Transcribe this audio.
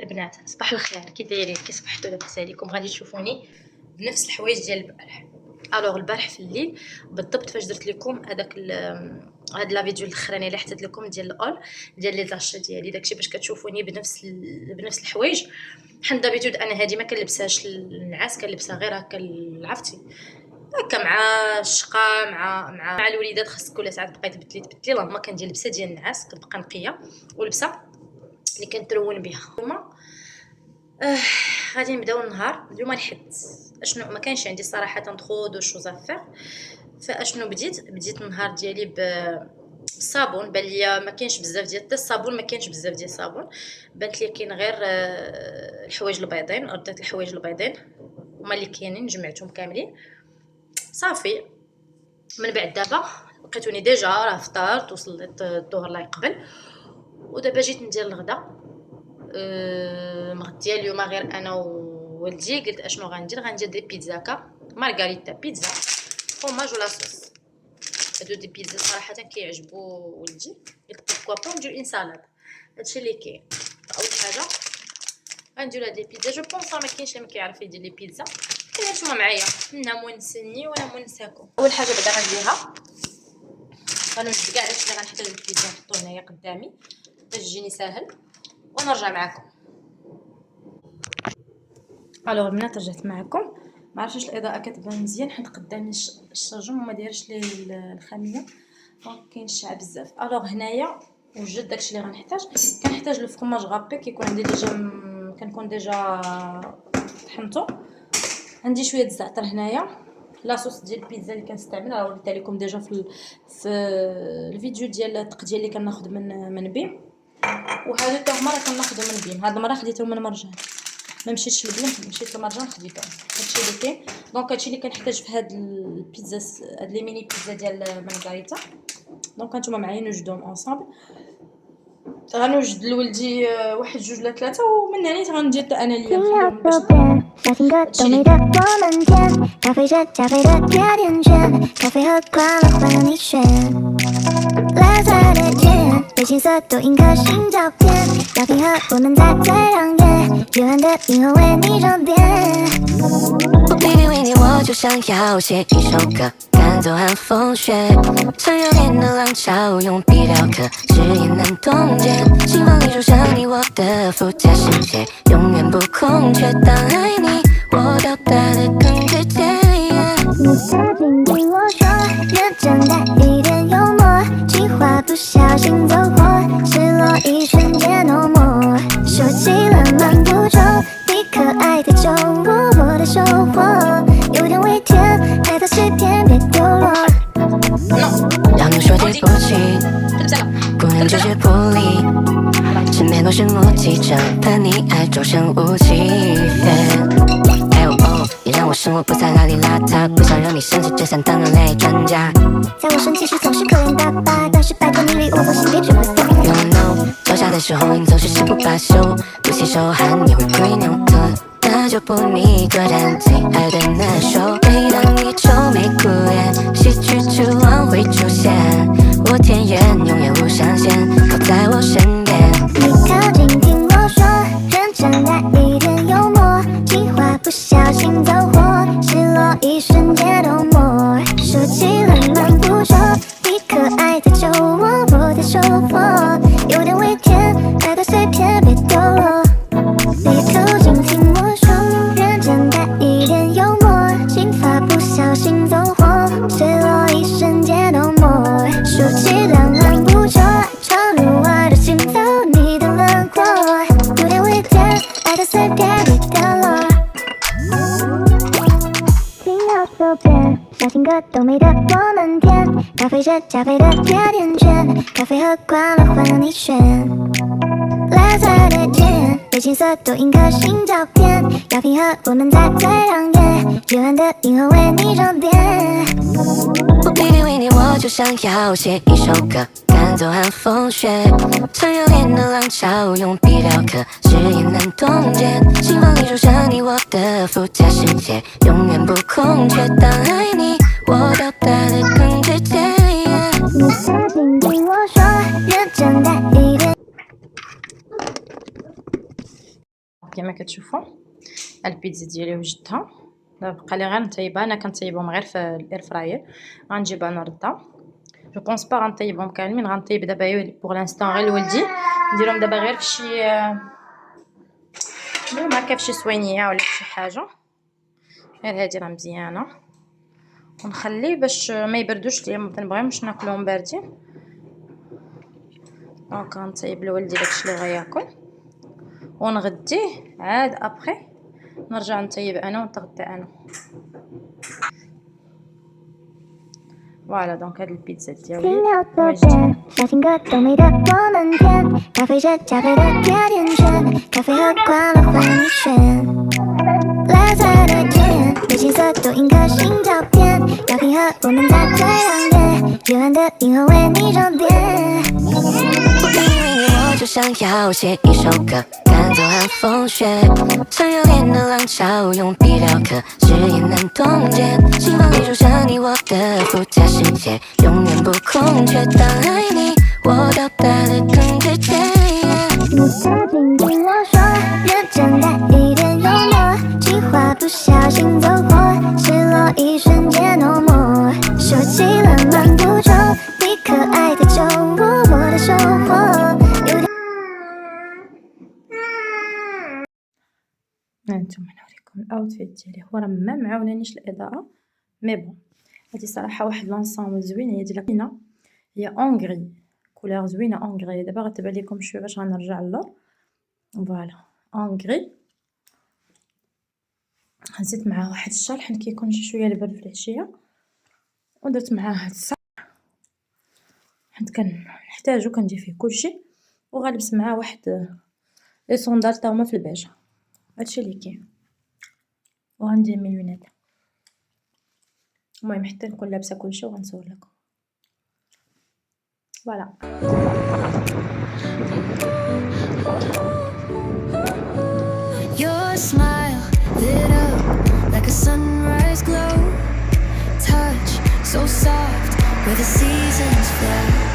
البنات صباح الخير، كي دايرين؟ كي صبحتوا لاباس عليكم؟ غادي تشوفوني بنفس الحوايج ديال البارح. الوغ البارح في الليل بالضبط فاش درت لكم هذاك هاد لا فيديو الاخراني اللي حطيت لكم ديال الاول ديال لي زاشا ديالي، داكشي باش كتشوفوني بنفس الحوايج. حنا دابيتود انا هادي ما كنلبسهاش النعاس، كنلبسها غير هكا عرفتي هكا مع الشقه مع الوليدات. خاصك كل ساعه تبقاي تبدلي اللهم كندير لبسه ديال النعاس كتبقى نقيه، ولبسه اللي كنترون بها. اليوم غادي نبداو النهار. اليوم الحد اشنو ما كانش عندي صراحه ترو دو شوز افير، فاشنو بديت النهار ديالي بالصابون. بان ليا ما كاينش بزاف ديال الصابون، ما كاينش بزاف ديال الصابون، بانت لي كاين غير الحوايج البيضين. رديت الحوايج البيضين هما اللي كاينين جمعتهم كاملين صافي. من بعد دابا لقيتوني ديجا راه فطرت وصليت الظهر لا يقبل، ودابا جيت ندير الغدا. مغديه اليوم غير انا وولدي. قلت اشنو غندير دي بيتزا هكا مارغريتا، بيتزا فروماج ولا صوص. هادو دي بيتزا صراحه كيعجبوا ولدي. قلت بوركوا با ندير اون سالاد، هادشي اللي كاين. اول حاجه غندير هاد لي بيتزا. جو بونس ما كاينش اللي ما كيعرف يدير لي بيتزا. نتوما معايا انا مونسني وانا مونساكم. اول حاجه بعدا غنديرها غنوجد كاع داكشي اللي غنحتاج للبيتزا نحطو هنايا قدامي باش تجيني ساهل ونرجع معكم. الوغ البنات رجعت معكم. ما عرفتش الاضاءه كتبان مزيان حيت قدامي الشرجم وما دايرش لي الخاميه، دونك كاين الشعب بزاف. الوغ هنايا وجدت داكشي اللي غنحتاج. كنحتاج لو فرماج غابي كيكون عندي ديجا كنكون ديجا طحنته. عندي شويه الزعتر هنايا. لاصوص ديال البيتزا اللي كنستعمل راه وريتها لكم ديجا في الفيديو ديال التقديه اللي كناخذ من بيم. وهادو حتى هما راه كناخذو من بيم. هاد المره خديتهم من مرجان، ما مشيتش لبيم، مشيت لمرجان خديتهم. هادشي اللي كاين. دونك هادشي اللي كنحتاج في هاد البيتزا، هاد لي ميني بيتزا ديال مارغريتا. دونك هانتوما معايا نوجدهم اونصامبل. غنوجد لولدي واحد جوج ولا ثلاثه، ومن هنا غندير حتى انا ليا فيهم باش baby 为你我就想要写一首歌，赶走寒风雪，趁热恋的浪潮，用笔雕刻，誓言难冻结。心房里住上你我的附加世界，永远不空缺。当爱你，我表达的更直接。你曾经对我说，认真带一点幽默，计划不小心走火，失落一瞬间 no more。说起了漫步中，你可爱的酒窝，我的收获有点微甜，爱到随便别丢落。让你说对不起，不能拒绝不理，身边都是目击者，怕你爱周身无气。也让我生活不再邋里邋遢，不想让你生气，只想当人类专家。在我生气时总是可怜巴巴，但是拜托你离我后心别只会掉。You know， 脚下的时候你总是誓不罢休，不洗手汗你会归扭头，那就不你个人最爱的那首。每当你愁眉苦脸，喜剧之王会出现，我甜言永远无上限，靠在我身边。你靠近听我说，认真带一点幽默，计划不小心走火，失落一瞬间 no more。说起了漫步中，你可爱的酒窝，我的收获有点微甜，爱到随便别丢落。你靠近听我说，认真带一点幽默，计划不小心走火，失落一瞬间 no more。说起了漫步中，闯入我的心头，你的轮廓有点微甜，爱到随便别掉落。听到手边，小情歌都美得我们甜，咖啡是加菲的甜甜圈，咖啡喝惯了换了你选。蓝色的天，被青色多印颗星照片，要平和我们在最亮眼，幽暗的银河为你装点。baby 为你我就想要写一首歌，赶走寒风雪，趁热恋的浪潮，用笔雕刻，誓言难冻结。心房里住上你我的附加世界，永远不空缺。当爱你，我表达的更直接。你曾经对我说，认真带一点。كما كتشوفوا البيتزا ديالي وجدتها. بقى لي غير نطيبها. انا كنطيبهم غير في الاير فراير. غنجيبها نردها. جو بونس با غنطيبهم كاملين. غنطيب دابا بوغ لانستون غير لولدي. نديرهم دابا غير في شي المهم هكا في شي سوينيه ولا في شي حاجه. غير هادي راه مزيانه ونخليه باش ما يبردوش ليا. ما نبغيهمش ناكلوهم باردين. دونك غنطيب لولدي داكشي اللي غياكل ونغديه عاد ابري نرجع نطيب انا ونتغدى انا. فوالا دونك هاد البيتزا 停 ديالي 留左 واجدة. 边，小情歌都美得我们甜，咖啡是加倍的甜甜圈，咖啡喝惯了换你选。蓝色的天，流行色都印颗心照片，要平和我们在最亮点，夜晚的银河为你装点。因为我就想要写一首歌，赶走寒风雪，想要练的浪潮，用笔雕刻，誓言难冻结。希望你住上你我的附加世界，永远不空缺。当爱你，我表达的更直接。你的听听我说，认真带一点幽默，计划不小心走火，失落一瞬间 no more。说起了蛮不错，你可爱的酒窝，我的收获。 هانتوما نوريكم الاوتفيت ديالي. هو راه ما معاونانيش الاضاءه مي بون. هادي صراحه واحد لونسومبل زوين. هي ديال الكينا هي اونغري كولور زوينه اونغري. دابا غتبان لكم شويه باش غنرجع للور. فوالا اونغري. نزيد معاه واحد الشال حيت كيكون شي شويه البرد في العشيه ودرت معاه هاد الصاع حيت كنحتاجو كندير فيه كلشي وغنلبس معاه واحد لي صوندال تا هما في البيج. هادشي اللي كاين وغندير مليونات. المهم حتى نكون لابسه كلشي وغنصور لكم. فوالا Your smile lit up like a sunrise glow. Touch so soft where the seasons flow.